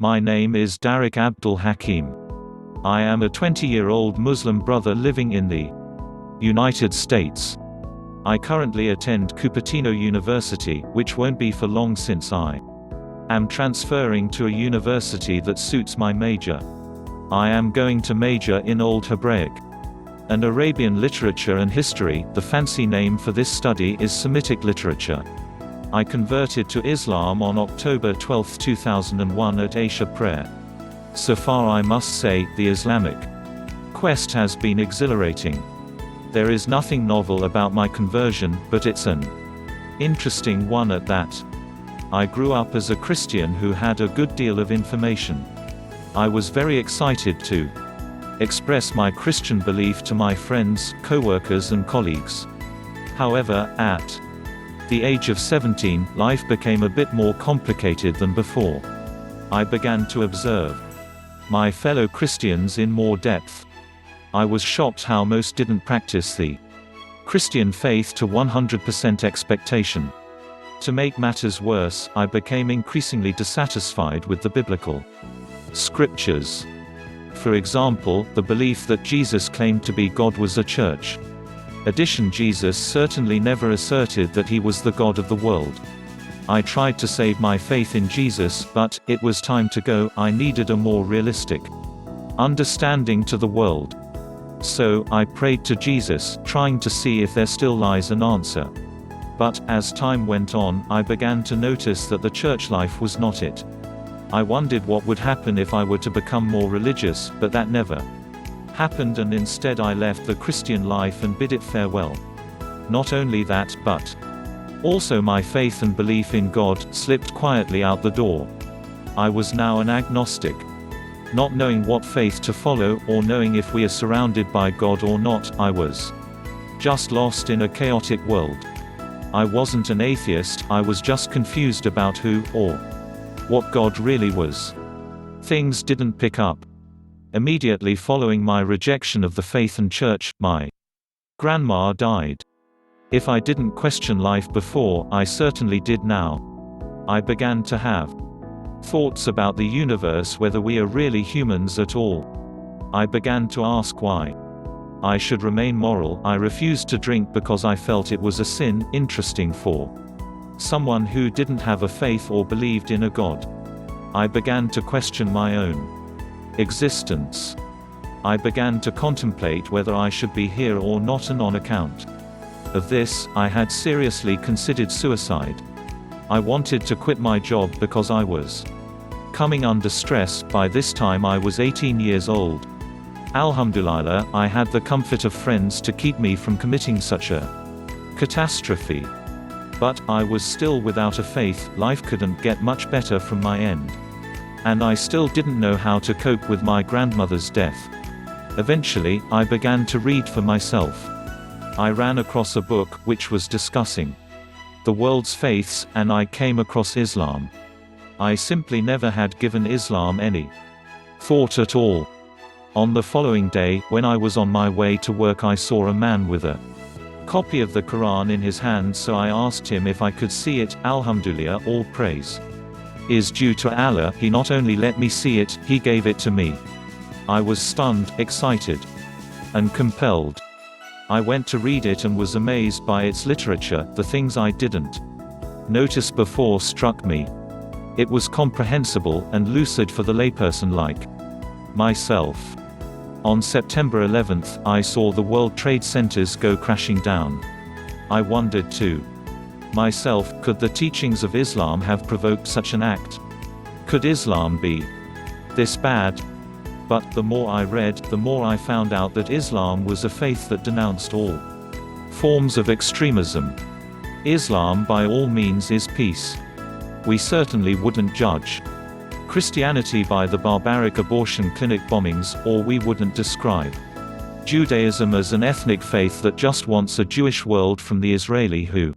My name is DARRICK Abdul Hakim. I am a 20-year-old Muslim brother living in the United States. I currently attend Cupertino University, which won't be for long since I am transferring to a university that suits my major. I am going to major in Old Hebraic and Arabian literature and history. The fancy name for this study is Semitic literature. I converted to Islam on October 12, 2001 at Isha prayer. So far I must say, the Islamic quest has been exhilarating. There is nothing novel about my conversion, but it's an interesting one at that. I grew up as a Christian who had a good deal of information. I was very excited to express my Christian belief to my friends, co-workers and colleagues. However, at the age of 17, life became a bit more complicated than before. I began to observe my fellow Christians in more depth. I was shocked how most didn't practice the Christian faith to 100% expectation. To make matters worse, I became increasingly dissatisfied with the biblical scriptures. For example, the belief that Jesus claimed to be God was a church addition. Jesus certainly never asserted that he was the God of the world. I tried to save my faith in Jesus, but it was time to go. I needed a more realistic understanding to the world. So, I prayed to Jesus, trying to see if there still lies an answer. But, as time went on, I began to notice that the church life was not it. I wondered what would happen if I were to become more religious, but that never happened, and instead I left the Christian life and bid it farewell. Not only that, but also my faith and belief in God slipped quietly out the door. I was now an agnostic. Not knowing what faith to follow, or knowing if we are surrounded by God or not, I was just lost in a chaotic world. I wasn't an atheist, I was just confused about who, or what God really was. Things didn't pick up. Immediately following my rejection of the faith and church, my grandma died. If I didn't question life before, I certainly did now. I began to have thoughts about the universe, whether we are really humans at all. I began to ask why I should remain moral. I refused to drink because I felt it was a sin. Interesting for someone who didn't have a faith or believed in a God. I began to question my own existence. I began to contemplate whether I should be here or not, and on account of this, I had seriously considered suicide. I wanted to quit my job because I was coming under stress. By this time I was 18 years old. Alhamdulillah, I had the comfort of friends to keep me from committing such a catastrophe. But I was still without a faith. Life couldn't get much better from my end. And I still didn't know how to cope with my grandmother's death. Eventually, I began to read for myself. I ran across a book which was discussing the world's faiths, and I came across Islam. I simply never had given Islam any thought at all. On the following day, when I was on my way to work, I saw a man with a copy of the Quran in his hand, so I asked him if I could see it. Alhamdulillah, all praise is due to Allah. He not only let me see it, he gave it to me. I was stunned, excited, and compelled. I went to read it and was amazed by its literature. The things I didn't notice before struck me. It was comprehensible and lucid for the layperson like myself. On September 11th, I saw the World Trade Centers go crashing down. I wondered to myself, could the teachings of Islam have provoked such an act? Could Islam be this bad? But the more I read, the more I found out that Islam was a faith that denounced all forms of extremism. Islam by all means is peace. We certainly wouldn't judge Christianity by the barbaric abortion clinic bombings, or we wouldn't describe Judaism as an ethnic faith that just wants a Jewish world from the Israeli who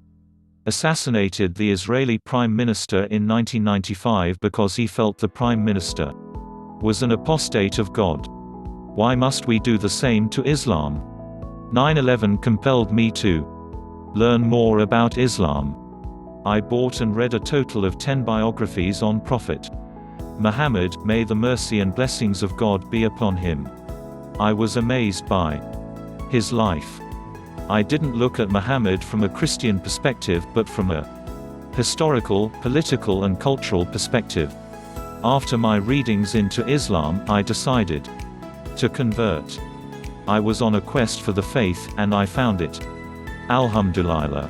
assassinated the Israeli Prime Minister in 1995 because he felt the Prime Minister was an apostate of God. Why must we do the same to Islam? 9/11 compelled me to learn more about Islam. I bought and read a total of 10 biographies on Prophet Muhammad, may the mercy and blessings of God be upon him. I was amazed by his life. I didn't look at Muhammad from a Christian perspective but from a historical, political and cultural perspective. After my readings into Islam, I decided to convert. I was on a quest for the faith, and I found it. Alhamdulillah.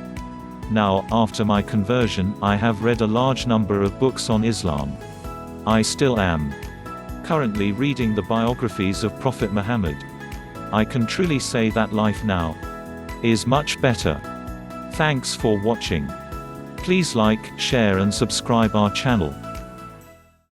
Now, after my conversion, I have read a large number of books on Islam. I still am currently reading the biographies of Prophet Muhammad. I can truly say that life now is much better. Thanks for watching. Please like, share and subscribe our channel.